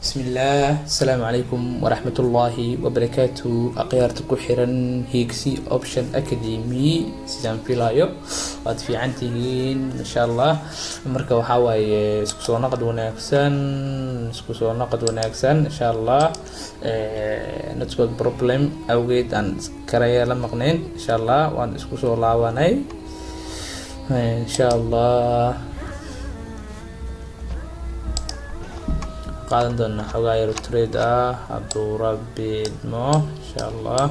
بسم الله السلام عليكم ورحمة الله وبركاته أقيارتك حيران هيكسي أوبشن أكاديمي سيزان فيلايو واد في عنتين إن شاء الله مركا وحاواي سكسو نقد وناكسن إن شاء الله نتسبق بروبلم أوجد أن كرايا لمقنين إن شاء الله وان سكسو لاواني إن شاء الله قادم دونا حوغا يرو تريد عبدو ربي دمو إن شاء الله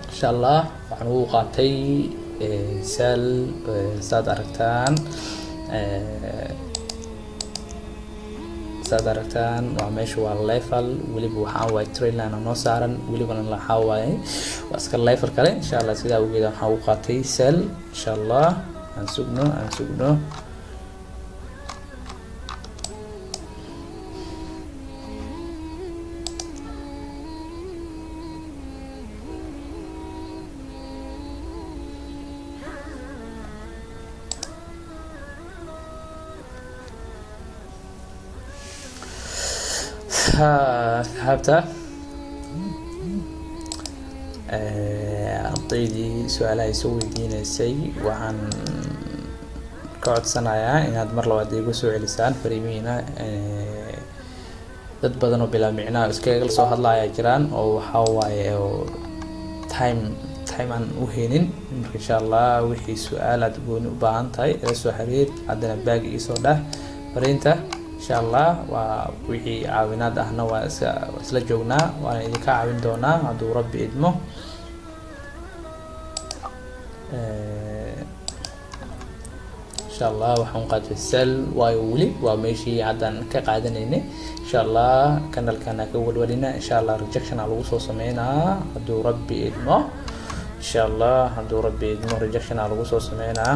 إن شاء الله waxaan ugu qaatay sal saad aragtaan waa meesha waa level waliba waxaa waay trainline noo saaran walibana waxaa waay waa iska level kale insha Allah sidaa ugeeda waxaan ugu qaatay sal insha Allah aan sugno asxaabta ardaydii su-aalaha soo weydiinaysay waxaan ka codsanayaa inaad mar labaad igu soo celisaan fariimihiina dad badan oo bilaa micnaa iskaga soo hadlaya jiraan oo waxaa waaye oo time aan u heenin marka insha Allah wixii su-aal aad gooni u baahan tahay ila soo xiriir haddana baag ii soo dhah fariinta إن شاء الله ووحي عاونات أهنا وإسلا جونا وأنا إذا كعاون دونا عدو ربي إدمه إن شاء الله وحنقاد في السل ويولي وماشي عدن كقاعدة إن شاء الله كان أول ولينا إن شاء الله ريجكشن على وصول سمعنا عدو ربي إدمه إن شاء الله عدو ربي إدمه ريجكشن على وصول سمعنا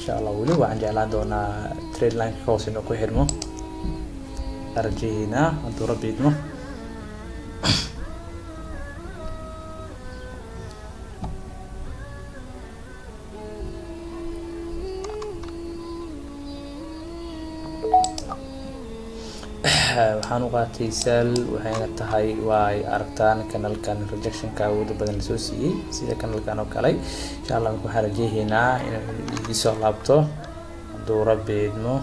إن شاء الله ولي وعن جعلان دونا تريد لاين كوس إنه كوهرمو أرجينا عدو ربي يدمو waxaan u qaatay sal waxayna tahay way aragtaan kanalkan rejection-ka awooda badan la soo siiyay sida kanalkan oo kale insha Allah waxaan rajaynaynaa inay idin soo laabto hadduu Rabbi idmo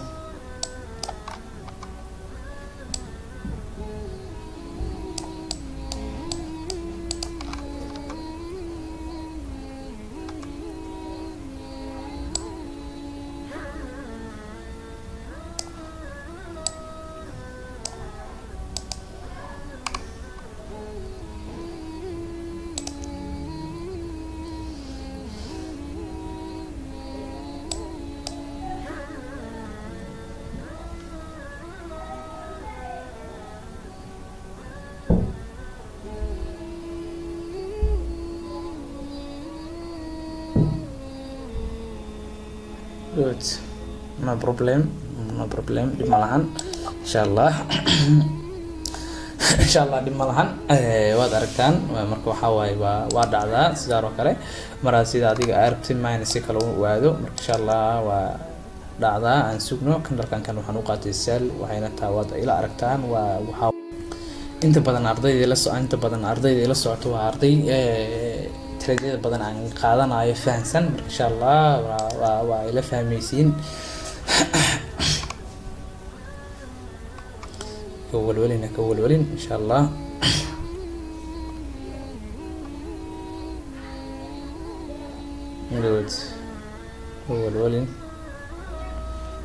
good no problem dhib malahan insha Allah insha Allah dhib malahan waad aragtaan marka waxa waay waa dhacdaa sidaa oo kale maraa sida adiga aragtid maayna si kale u waado marka insha Allah waa dhacdaa aan sugno kan dalkan waxaan u qaatay sal waxayna taawada ila aragtaan waa waxa inta badan ardayda ila socoto waa arday trajada badan aan qaadanayo fahansan, marka insha allah waa ila fahmaysiin. ka walwalin insha allah. good walwalin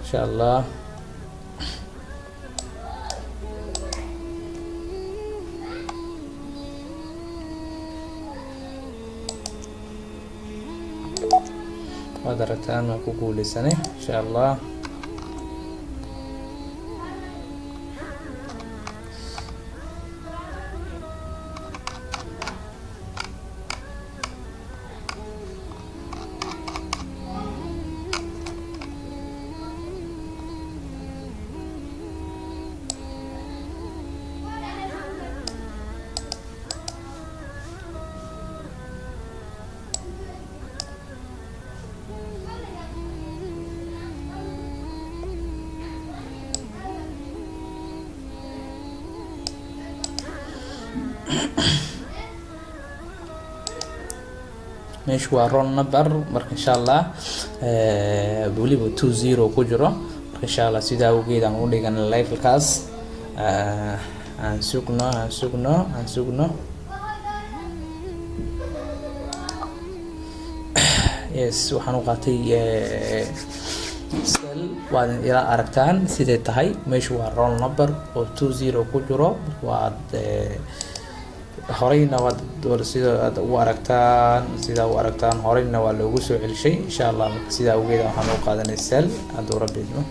insha allah. waad aragtaan waan ku guuleysanay insha allah. meeshu waa roll number, marka insha allah waliba 20 ku jiro, marka insha allah sidaa awgeed aan u dhigan levelkaas. aan sugno yes waxaan u qaatay cell. waad ila aragtaan sidee tahay, meeshu waa roll number oo 20 ku jiro. waad horeyna waad sida u aragtaan horeyna waa loogu soo celishay insha allah. marka sidaa awgeed waxaan u qaadanay cell hadduu rabbi idmo.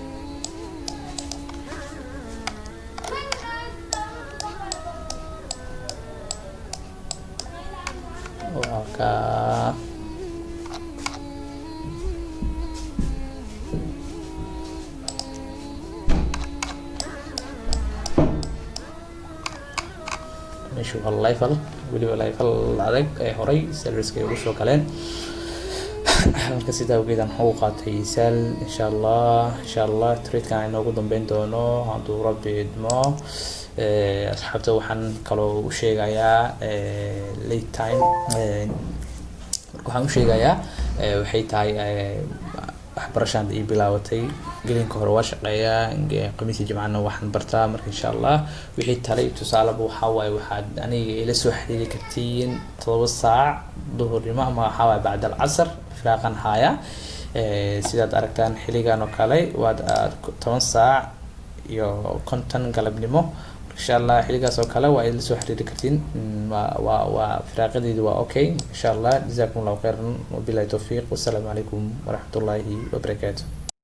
meeshu waa level, weliba level adag ee horey serviceka ay ugu soo galeen. marka sidaa awgeed aan u qaatay sal insha allah. tradekan inoogu dambeyn doono hadduu rabbi idmo. asxaabta waxaan kaloo u sheegayaa late time, marka waxaan u sheegayaa waxay tahay waxbarashada ii bilaabatay gelinka hore waa shaqeeyaa, khamiisii jimcana waxaan bartaa. marka insha allah wixii talay tusaaleba waxaa waaye waxaad aniga ila soo xiriiri kartiin 7 saac duhurnimo ama waxaa waaye bacda alcasr firaaqan haya. sidaad aragtaan xiligan oo kale waad 10 saac iyo 50 galabnimo. insha allah xiligaas oo kale waa ila soo xiriiri kartiin. waa firaaqadeedu waa okay insha allah. jazakumullahu khairan wabillahi tawfiiq, wassalaamu calaykum waraxmatullaahi wabarakaatuh.